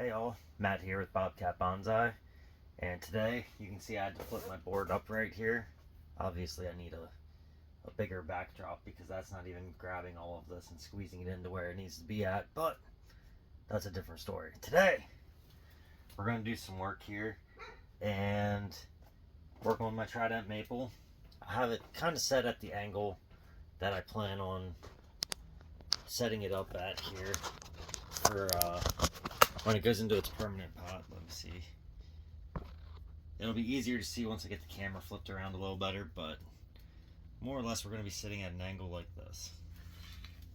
Hey all, Matt here with Bonsai, and today you can see I had to flip my board up right here. Obviously I need a bigger backdrop because that's not even grabbing all of this and squeezing it into where it needs to be at, but that's a different story. Today we're going to do some work here and work on my Trident maple. I have it kind of set at the angle that I plan on setting it up at here for when it goes into its permanent pot. Let me see. It'll be easier to see once I get the camera flipped around a little better, but more or less we're going to be sitting at an angle like this.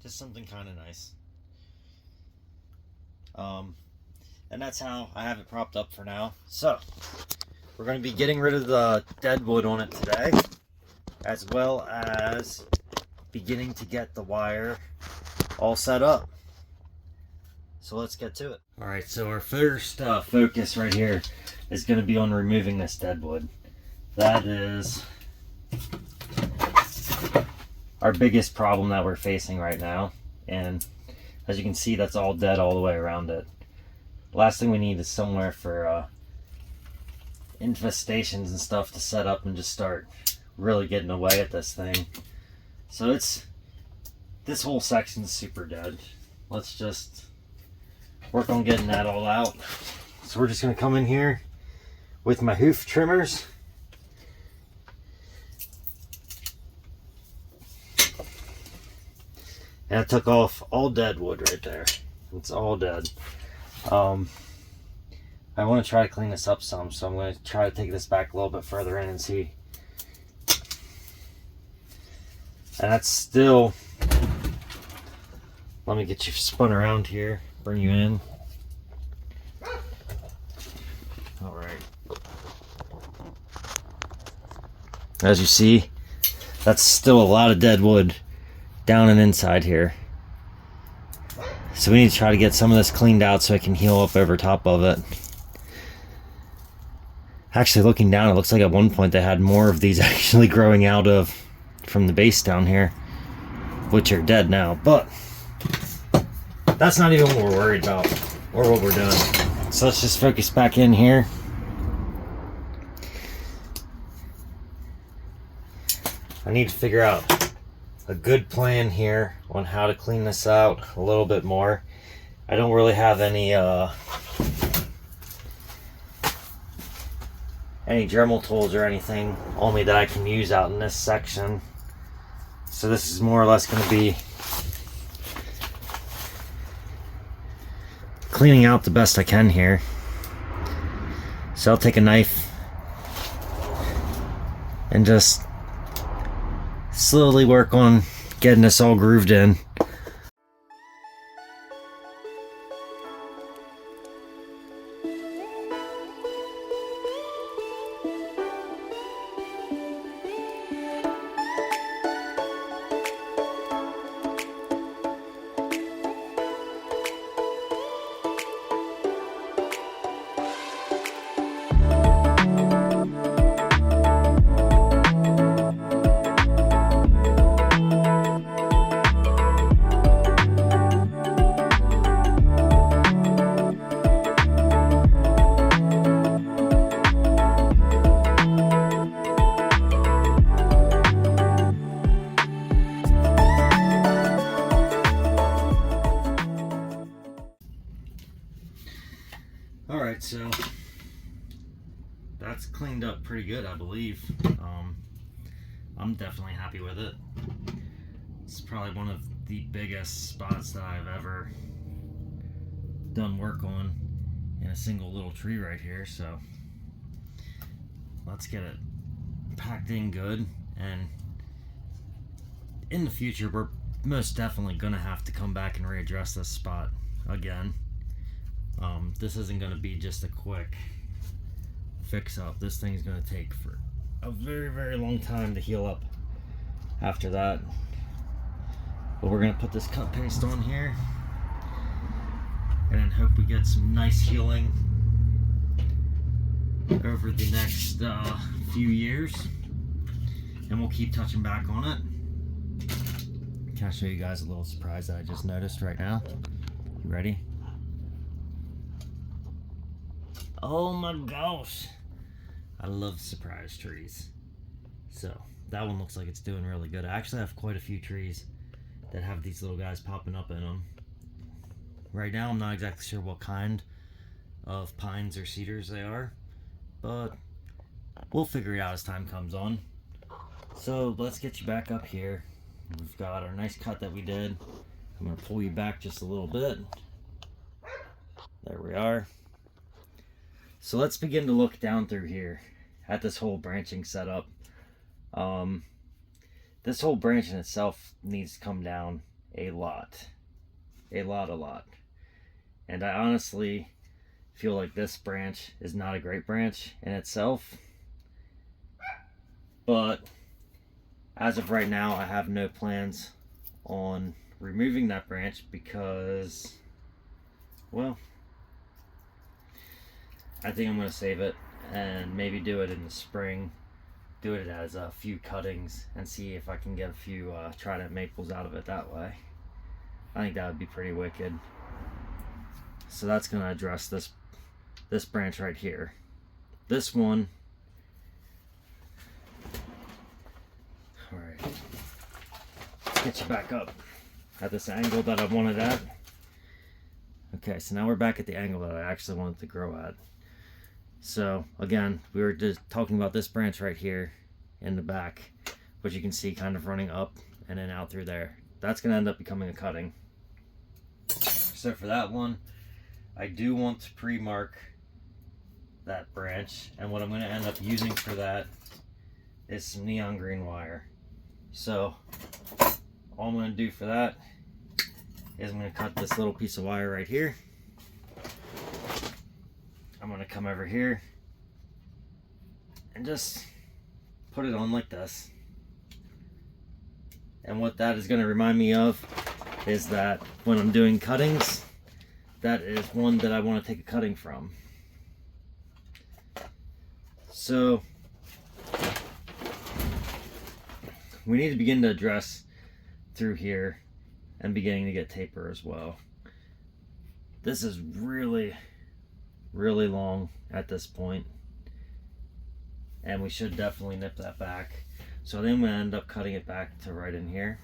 Just something kind of nice. And that's how I have it propped up for now. So, we're going to be getting rid of the dead wood on it today, as well as beginning to get the wire all set up. So let's get to it. Alright, so our first focus right here is going to be on removing this dead wood. That is our biggest problem that we're facing right now. And as you can see, that's all dead all the way around it. Last thing we need is somewhere for infestations and stuff to set up and just start really getting away at this thing. So this whole section's super dead. Let's just work on getting that all out. So we're just going to come in here with my hoof trimmers. And I took off all dead wood right there. It's all dead. I want to try to clean this up some, so I'm going to try to take this back a little bit further in and see. And that's still, let me get you spun around here, bring you in. All right. As you see, that's still a lot of dead wood down and inside here. So we need to try to get some of this cleaned out so I can heal up over top of it. Actually, looking down, it looks like at one point they had more of these actually growing out of from the base down here, which are dead now, but that's not even what we're worried about or what we're doing. So let's just focus back in here. I need to figure out a good plan here on how to clean this out a little bit more. I don't really have any Dremel tools or anything on me that I can use out in this section. So this is more or less going to be cleaning out the best I can here. So I'll take a knife and just slowly work on getting this all grooved in. Alright, so that's cleaned up pretty good, I believe. I'm definitely happy with it. It's probably one of the biggest spots that I've ever done work on in a single little tree right here, so let's get it packed in good. And in the future, we're most definitely gonna have to come back and readdress this spot again. This isn't going to be just a quick fix up. This thing's going to take for a very, very long time to heal up after that. But we're going to put this cut paste on here and then hope we get some nice healing over the next few years, and we'll keep touching back on it. Can I show you guys a little surprise that I just noticed right now? You ready? Oh my gosh. I love surprise trees. So that one looks like it's doing really good. I actually have quite a few trees that have these little guys popping up in them. Right now I'm not exactly sure what kind of pines or cedars they are, but we'll figure it out as time comes on. So let's get you back up here. We've got our nice cut that we did. I'm going to pull you back just a little bit. There we are. So let's begin to look down through here at this whole branching setup. This whole branch in itself needs to come down a lot. A lot. And I honestly feel like this branch is not a great branch in itself. But as of right now, I have no plans on removing that branch because, well, I think I'm going to save it and maybe do it in the spring. Do it as a few cuttings and see if I can get a few Trident maples out of it that way. I think that would be pretty wicked. So that's going to address this branch right here. This one. Alright. Let's get you back up at this angle that I wanted at. Okay, so now we're back at the angle that I actually wanted to grow at. So again, we were just talking about this branch right here in the back, which you can see kind of running up and then out through there. That's going to end up becoming a cutting. So for that one, I do want to pre-mark that branch, and what I'm going to end up using for that is some neon green wire. So all I'm going to do for that is I'm going to cut this little piece of wire right here. I'm going to come over here and just put it on like this. And what that is going to remind me of is that when I'm doing cuttings, that is one that I want to take a cutting from. So we need to begin to address through here and beginning to get taper as well. This is really long at this point, and we should definitely nip that back. So then I'm going to end up cutting it back to right in here,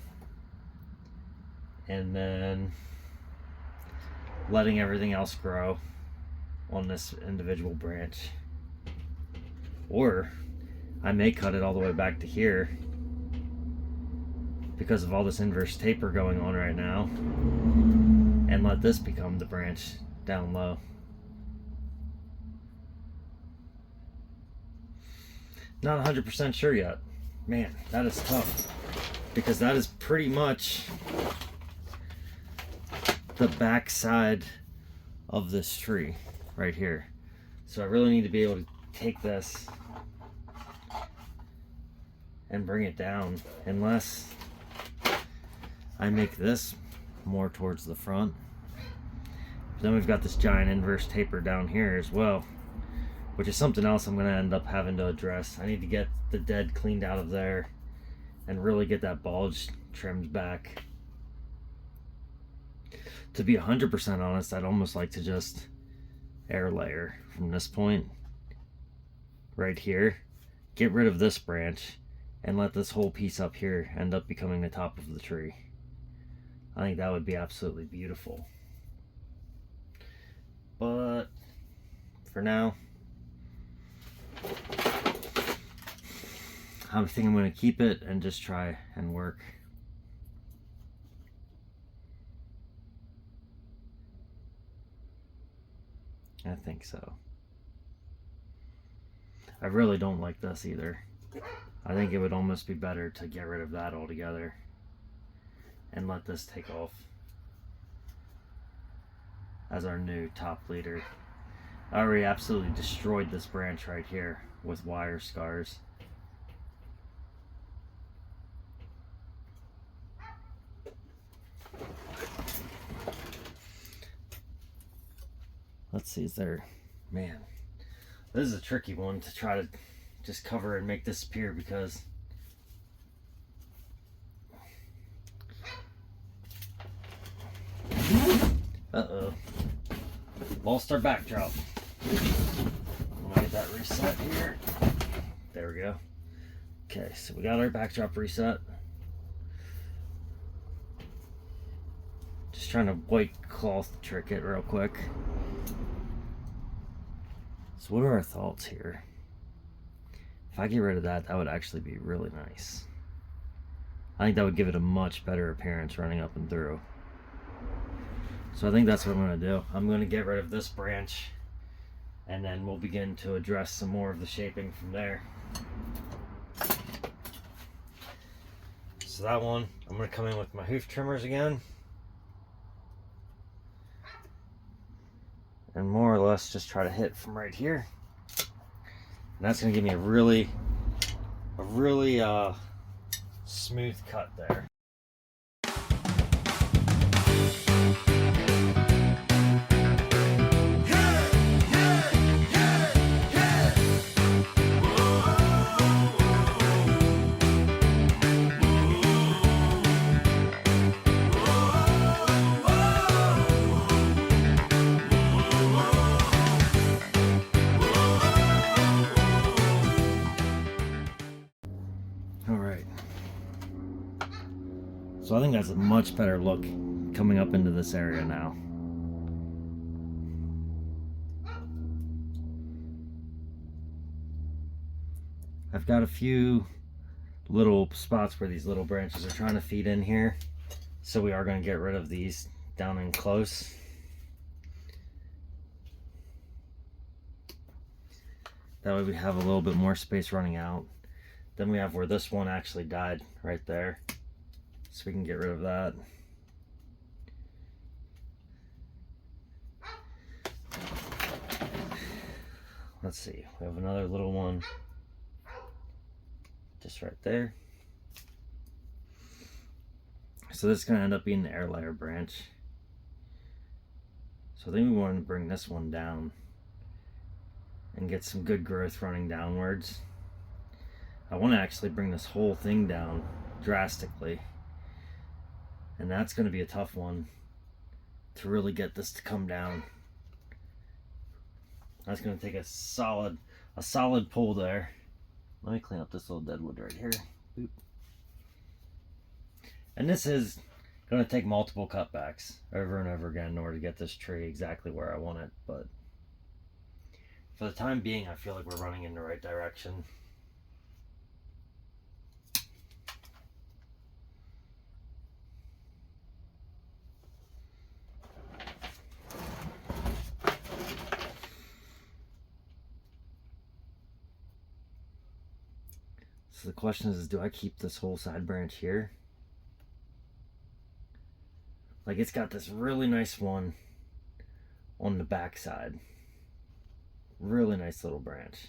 and then letting everything else grow on this individual branch. Or I may cut it all the way back to here because of all this inverse taper going on right now, and let this become the branch down low. Not 100% sure yet. Man, that is tough, because that is pretty much the back side of this tree right here. So I really need to be able to take this and bring it down, unless I make this more towards the front. Then we've got this giant inverse taper down here as well, which is something else I'm going to end up having to address. I need to get the dead cleaned out of there and really get that bulge trimmed back. To be 100% honest, I'd almost like to just air layer from this point right here, get rid of this branch, and let this whole piece up here end up becoming the top of the tree. I think that would be absolutely beautiful. But for now, I think I'm going to keep it and just try and work. I think so. I really don't like this either. I think it would almost be better to get rid of that altogether and let this take off as our new top leader. I already absolutely destroyed this branch right here with wire scars. Let's see, is there, man, this is a tricky one to try to just cover and make disappear, because lost our backdrop. reset here. There we go. Okay, so we got our backdrop reset. Just trying to white cloth trick it real quick. So what are our thoughts here? If I get rid of that, that would actually be really nice. I think that would give it a much better appearance running up and through. So I think that's what I'm going to do. I'm going to get rid of this branch, and then we'll begin to address some more of the shaping from there. So that one, I'm going to come in with my hoof trimmers again. And more or less just try to hit from right here. And that's going to give me a really smooth cut there. So I think that's a much better look coming up into this area now. I've got a few little spots where these little branches are trying to feed in here. So we are going to get rid of these down in close. That way we have a little bit more space running out. Then we have where this one actually died right there. So we can get rid of that. Let's see, we have another little one just right there. So this is going to end up being the air layer branch. So I think we want to bring this one down and get some good growth running downwards. I want to actually bring this whole thing down drastically. And that's going to be a tough one to really get this to come down. That's going to take a solid pull there. Let me clean up this little dead wood right here. Boop. And this is going to take multiple cutbacks over and over again in order to get this tree exactly where I want it. But for the time being, I feel like we're running in the right direction. So the question is, do I keep this whole side branch here? Like, it's got this really nice one on the back side. Really nice little branch.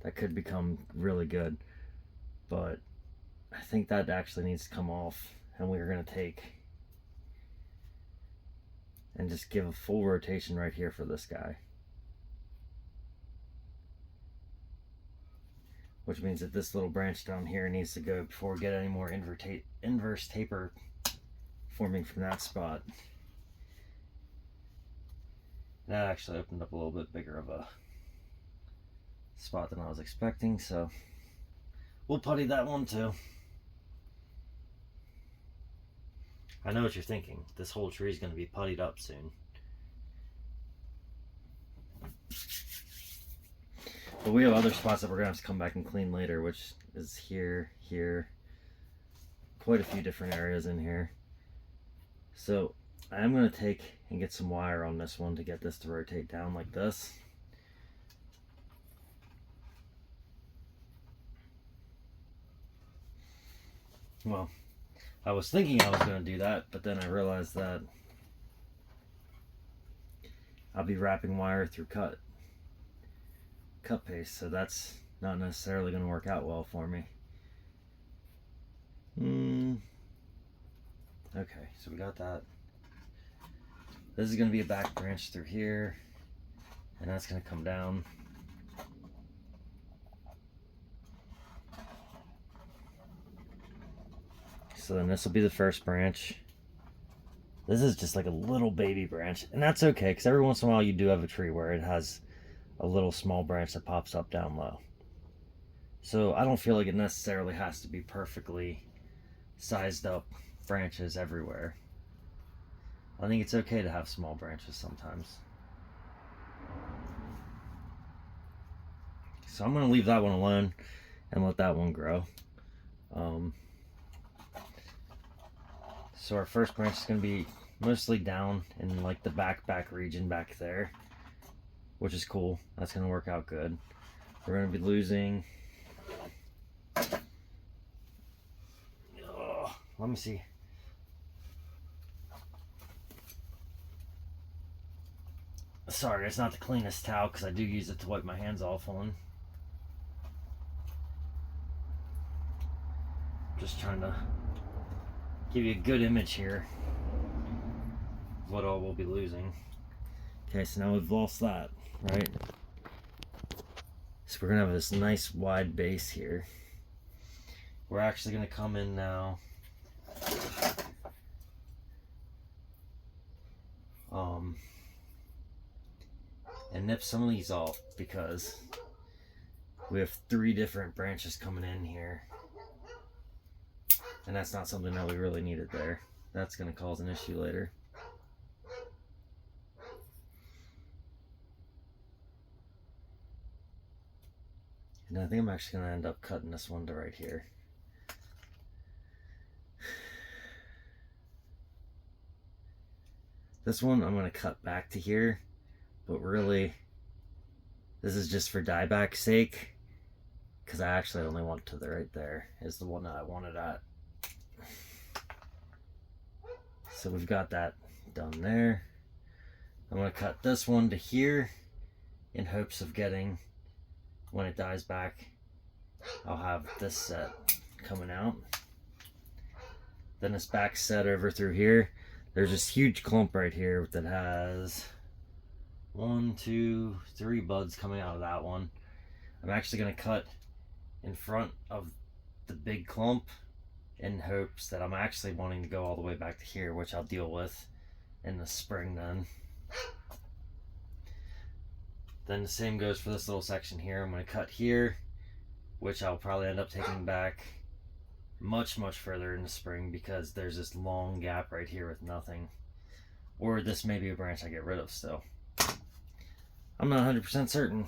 That could become really good. But I think that actually needs to come off. And we're going to take and just give a full rotation right here for this guy. Which means that this little branch down here needs to go before we get any more inverse taper forming from that spot. That actually opened up a little bit bigger of a spot than I was expecting, so we'll putty that one too. I know what you're thinking. This whole tree is going to be puttied up soon. But we have other spots that we're going to have to come back and clean later, which is here, here, quite a few different areas in here. So I'm going to take and get some wire on this one to get this to rotate down like this. Well, I was thinking I was going to do that, but then I realized that I'll be wrapping wire through cut paste, so that's not necessarily going to work out well for me. Okay, so we got that. This is going to be a back branch through here, and that's going to come down. So then this will be the first branch. This is just like a little baby branch, and that's okay, because every once in a while you do have a tree where it has a little small branch that pops up down low. So I don't feel like it necessarily has to be perfectly sized up branches everywhere. I think it's okay to have small branches sometimes. So I'm going to leave that one alone and let that one grow. So our first branch is going to be mostly down in like the back region back there, which is cool. That's going to work out good. We're going to be losing, let me see. Sorry, it's not the cleanest towel because I do use it to wipe my hands off on. Just trying to give you a good image here of what all we'll be losing. Okay, so now we've lost that, right? So we're gonna have this nice wide base here. We're actually gonna come in now and nip some of these off because we have 3 different branches coming in here. And that's not something that we really needed there. That's going to cause an issue later. And I think I'm actually going to end up cutting this one to right here. This one I'm going to cut back to here, but really this is just for dieback's sake, because I actually only want to the right there is the one that I wanted at. So we've got that done there. I'm going to cut this one to here in hopes of getting, when it dies back, I'll have this set coming out. Then this back set over through here. There's this huge clump right here that has 1, 2, 3 buds coming out of that one. I'm actually going to cut in front of the big clump in hopes that I'm actually wanting to go all the way back to here, which I'll deal with in the spring then. Then the same goes for this little section here. I'm going to cut here, which I'll probably end up taking back much further in the spring because there's this long gap right here with nothing. Or this may be a branch I get rid of still. I'm not 100% certain.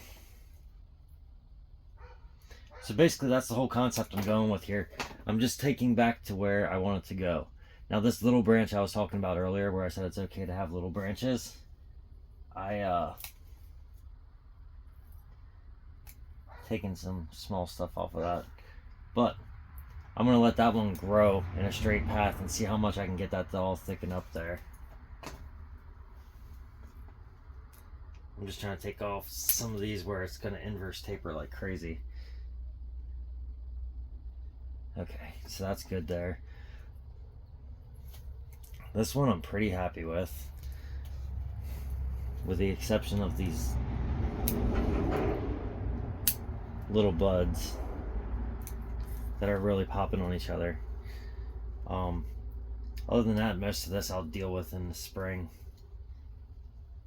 So basically that's the whole concept I'm going with here. I'm just taking back to where I want it to go. Now this little branch I was talking about earlier where I said it's okay to have little branches, taking some small stuff off of that. But I'm going to let that one grow in a straight path and see how much I can get that to all thicken up there. I'm just trying to take off some of these where it's going to inverse taper like crazy. Okay, so that's good there. This one I'm pretty happy with the exception of these little buds that are really popping on each other. Other than that, most of this I'll deal with in the spring.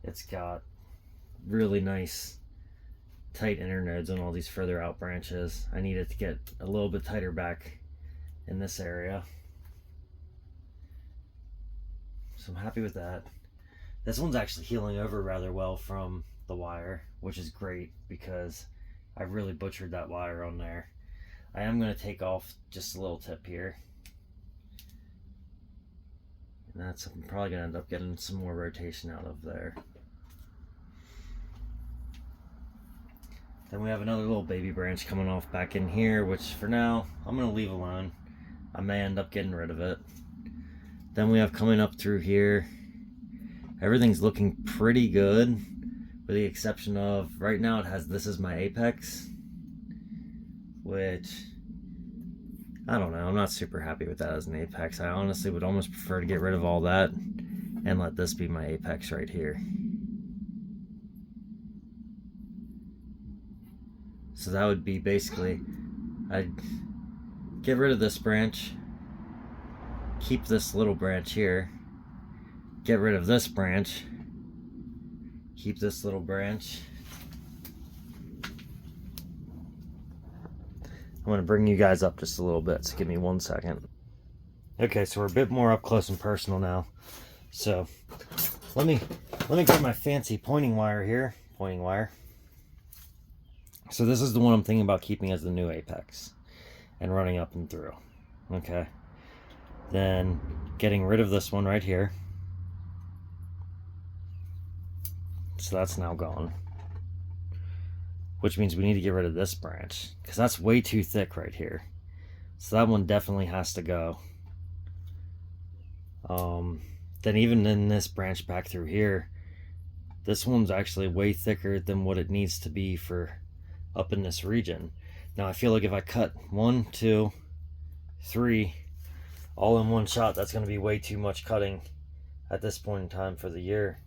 It's got really nice tight internodes on all these further out branches. I need it to get a little bit tighter back in this area. So I'm happy with that. This one's actually healing over rather well from the wire, which is great because I really butchered that wire on there. I am going to take off just a little tip here. And that's, I'm probably going to end up getting some more rotation out of there. Then we have another little baby branch coming off back in here, which for now I'm going to leave alone. I may end up getting rid of it. Then we have coming up through here. Everything's looking pretty good, with the exception of right now it has this is my apex, which I don't know, I'm not super happy with that as an apex. I honestly would almost prefer to get rid of all that and let this be my apex right here. So that would be basically, I'd get rid of this branch, keep this little branch here, get rid of this branch, keep this little branch, I'm going to bring you guys up just a little bit, so give me 1 second. Okay, so we're a bit more up close and personal now. So let me get my fancy pointing wire here. Pointing wire. So this is the one I'm thinking about keeping as the new apex and running up and through. Okay. Then getting rid of this one right here. So that's now gone. Which means we need to get rid of this branch, because that's way too thick right here. So that one definitely has to go. Then even in this branch back through here, this one's actually way thicker than what it needs to be for up in this region. Now I feel like if I cut 1, 2, 3 all in one shot, that's going to be way too much cutting at this point in time for the year.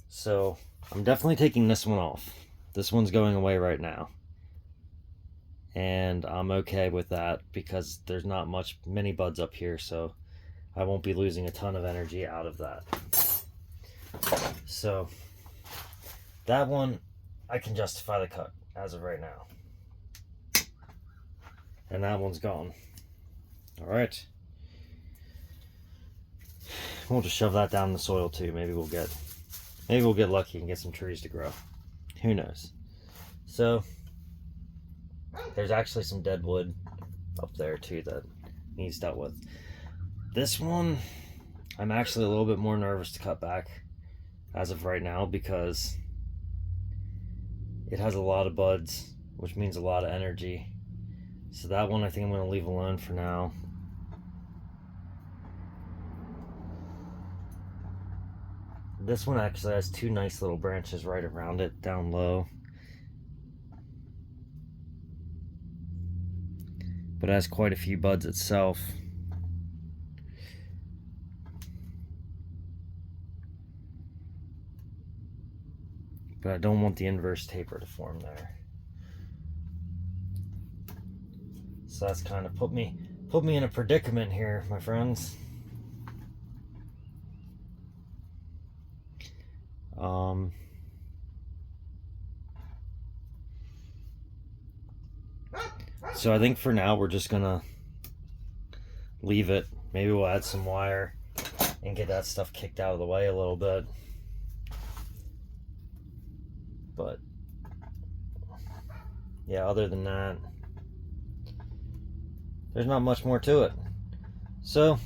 So I'm definitely taking this one off. This one's going away right now. And I'm okay with that because there's not many buds up here, so I won't be losing a ton of energy out of that. So that one, I can justify the cut as of right now. And that one's gone. All right. We'll just shove that down in the soil too. Maybe we'll get lucky and get some trees to grow. Who knows? So there's actually some dead wood up there too that needs dealt with. This one, I'm actually a little bit more nervous to cut back as of right now because it has a lot of buds, which means a lot of energy. So that one I think I'm going to leave alone for now. This one actually has 2 nice little branches right around it down low. But it has quite a few buds itself. But I don't want the inverse taper to form there. So that's kind of put me in a predicament here, my friends. So I think for now we're just gonna leave it. Maybe we'll add some wire and get that stuff kicked out of the way a little bit. But yeah, other than that, there's not much more to it. So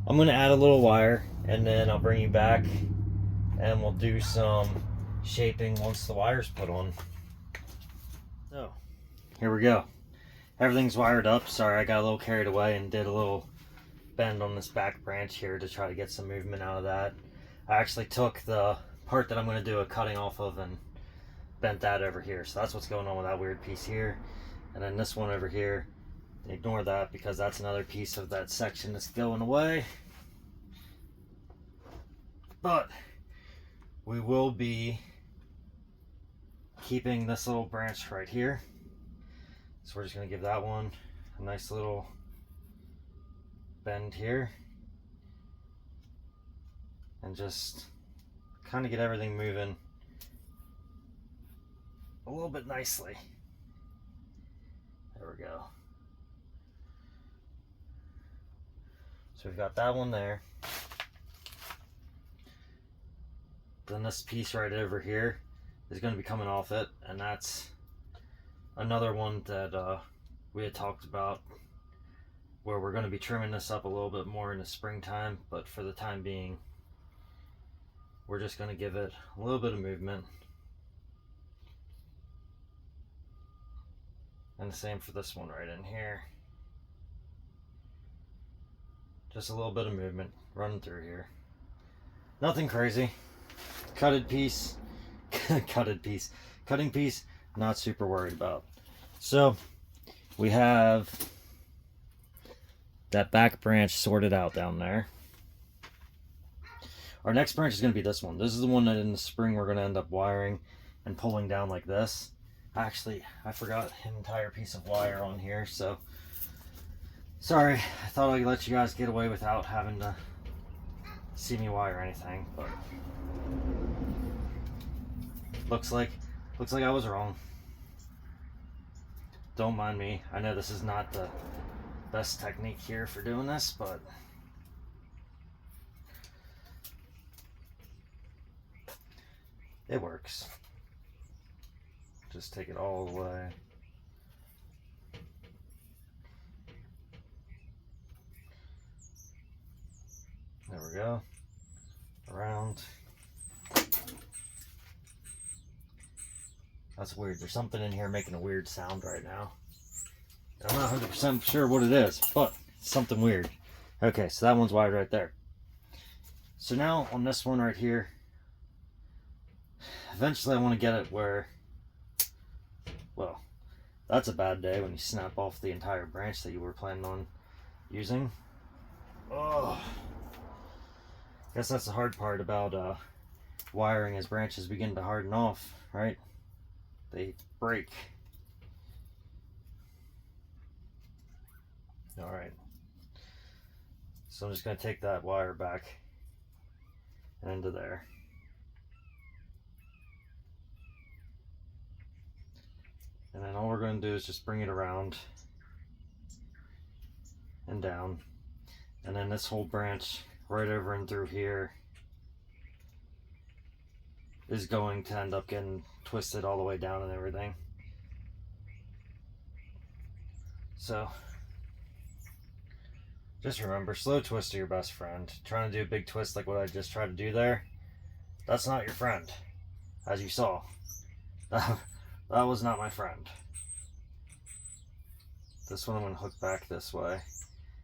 I'm gonna add a little wire and then I'll bring you back and we'll do some shaping once the wire's put on. So here we go. Everything's wired up. Sorry, I got a little carried away and did a little bend on this back branch here to try to get some movement out of that. I actually took the part that I'm going to do a cutting off of and bent that over here. So that's what's going on with that weird piece here. And then this one over here, ignore that because that's another piece of that section that's going away. But we will be keeping this little branch right here. So we're just going to give that one a nice little bend here. And just kind of get everything moving a little bit nicely. There we go. So we've got that one there. Then this piece right over here is going to be coming off it, and that's another one that we had talked about where we're going to be trimming this up a little bit more in the springtime, but for the time being we're just going to give it a little bit of movement. And the same for this one right in here. Just a little bit of movement running through here. Nothing crazy. Cutting piece, not super worried about. So we have that back branch sorted out down there. Our next branch is going to be this one. This is the one that in the spring we're going to end up wiring and pulling down like this. Actually, I forgot an entire piece of wire on here, so sorry. I thought I'd let you guys get away without having to see me wire anything, but looks like I was wrong. Don't mind me. I know this is not the best technique here for doing this, but it works. Just take it all the way. There we go. Around. That's weird. There's something in here making a weird sound right now. I'm not 100% sure what it is, but it's something weird. Okay, so that one's wired right there. So now on this one right here, eventually I want to get it where, well, that's a bad day when you snap off the entire branch that you were planning on using. Oh, guess that's the hard part about wiring as branches begin to harden off, right? They break. All right. So I'm just going to take that wire back and into there. And then all we're going to do is just bring it around and down. And then this whole branch right over and through here is going to end up getting twisted all the way down and everything. So just remember, slow twist are your best friend. Trying to do a big twist like what I just tried to do there, that's not your friend. As you saw, that was not my friend. This one I'm going to hook back this way.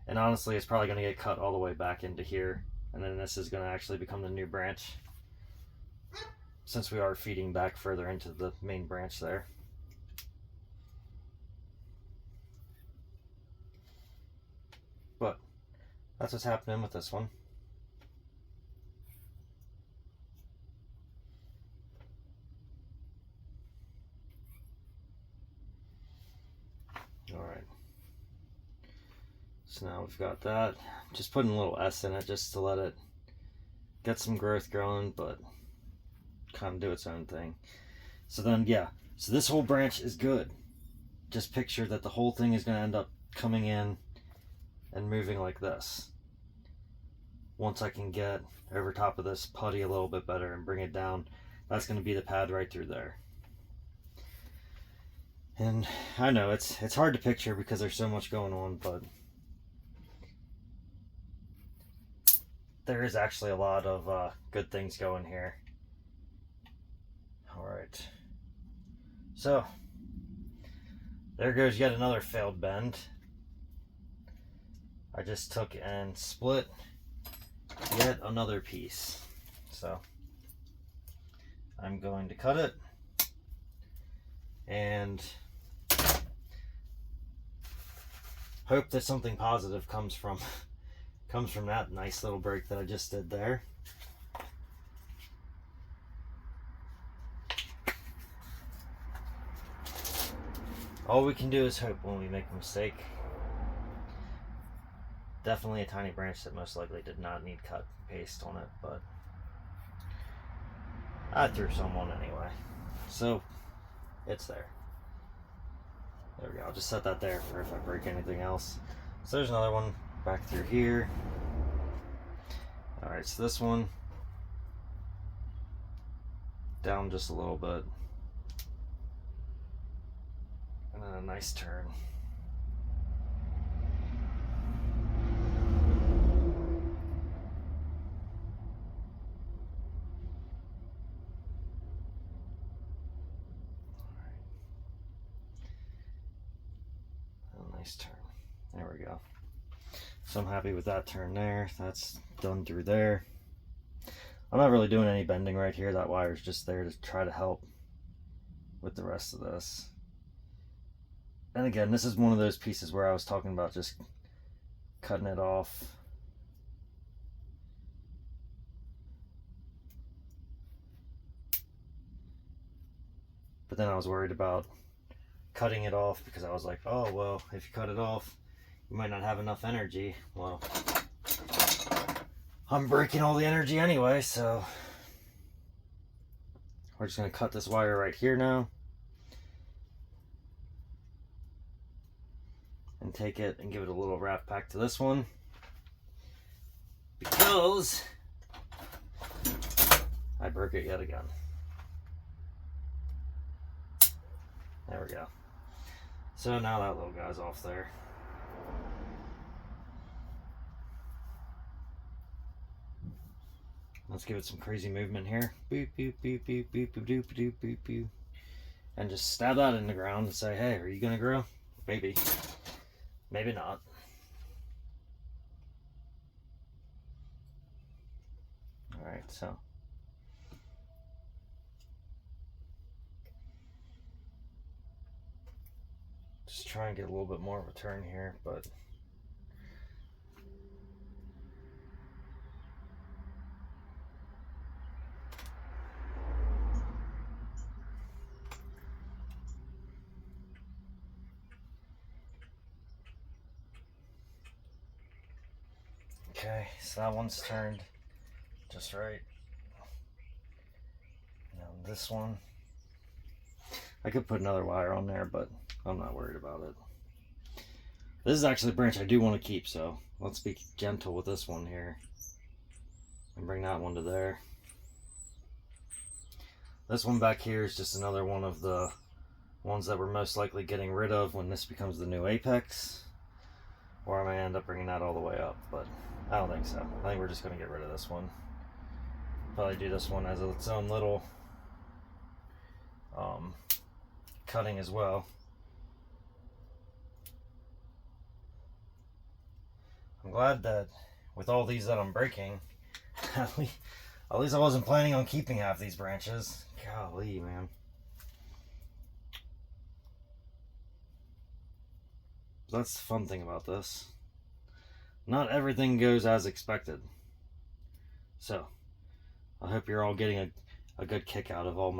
And honestly, it's probably going to get cut all the way back into here. And then this is going to actually become the new branch, since we are feeding back further into the main branch there. But that's what's happening with this one. Alright. So now we've got that. Just putting a little S in it just to let it get some growth growing, but kind of do its own thing. So then, yeah. So this whole branch is good. Just picture that the whole thing is going to end up coming in and moving like this. Once I can get over top of this putty a little bit better and bring it down, that's going to be the pad right through there. And I know it's hard to picture because there's so much going on, but there is actually a lot of good things going here. Alright, so there goes yet another failed bend. I just took and split yet another piece. So I'm going to cut it and hope that something positive comes from that nice little break that I just did there. All we can do is hope when we make a mistake. Definitely a tiny branch that most likely did not need cut and paste on it, but I threw some on anyway. So it's there. There we go. I'll just set that there for if I break anything else. So there's another one back through here. Alright, so this one down just a little bit. And then a nice turn. Nice turn. There we go. So I'm happy with that turn there. That's done through there. I'm not really doing any bending right here. That wire's just there to try to help with the rest of this. And again, this is one of those pieces where I was talking about just cutting it off. But then I was worried about cutting it off because I was like, oh, well, if you cut it off, you might not have enough energy. Well, I'm breaking all the energy anyway, so we're just going to cut this wire right here now and take it and give it a little wrap back to this one, because I broke it yet again. There we go. So now that little guy's off there. Let's give it some crazy movement here. Boop, boop, boop, boop, boop, boop, boop, boop, boop, boop. And just stab that in the ground and say, hey, are you going to grow? Maybe. Maybe not. Alright, so. Just try and get a little bit more of a turn here, but okay, so that one's turned just right. Now this one, I could put another wire on there, but I'm not worried about it. This is actually a branch I do want to keep, so let's be gentle with this one here and bring that one to there. This one back here is just another one of the ones that we're most likely getting rid of when this becomes the new apex, or I may end up bringing that all the way up, but I don't think so. I think we're just going to get rid of this one. Probably do this one as its own little cutting as well. I'm glad that with all these that I'm breaking, at least I wasn't planning on keeping half these branches. Golly, man. That's the fun thing about this. Not everything goes as expected. So, I hope you're all getting a good kick out of all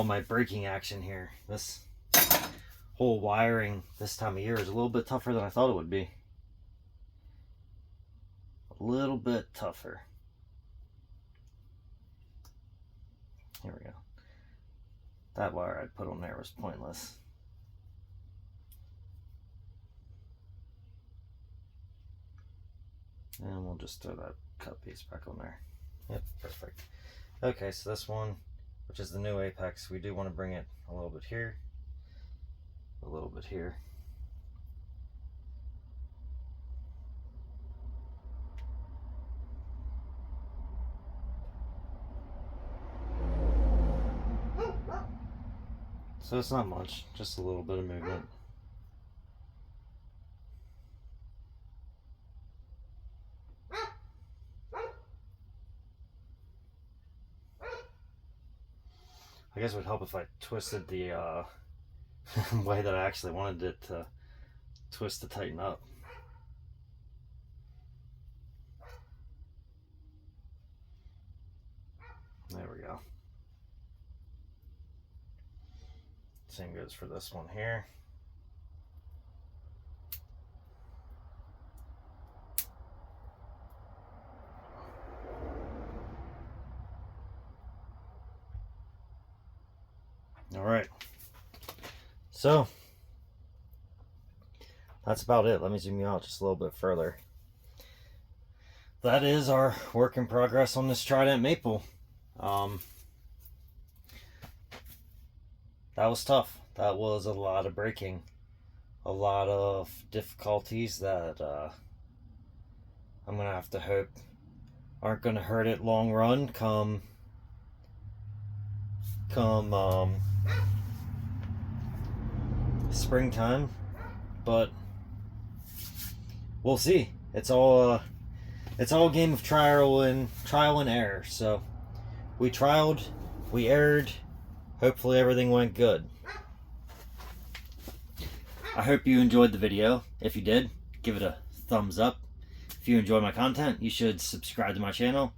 my breaking action here. This whole wiring this time of year is a little bit tougher than I thought it would be. A little bit tougher. Here we go. That wire I put on there was pointless. And we'll just throw that cut piece back on there. Yep, perfect. Okay, so this one, which is the new apex, we do want to bring it a little bit here, a little bit here. So it's not much, just a little bit of movement. I guess it would help if I twisted the way that I actually wanted it to twist to tighten up. There we go. Same goes for this one here. All right, so that's about it. Let me zoom you out just a little bit further. That is our work in progress on this Trident maple. That was tough. That was a lot of breaking, a lot of difficulties that I'm gonna have to hope aren't gonna hurt it long run come springtime, but we'll see. It's all a game of trial and error. So we trialed, we erred. Hopefully everything went good. I hope you enjoyed the video. If you did, give it a thumbs up. If you enjoy my content, you should subscribe to my channel.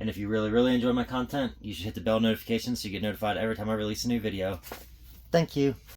And if you really enjoy my content, you should hit the bell notification so you get notified every time I release a new video. Thank you.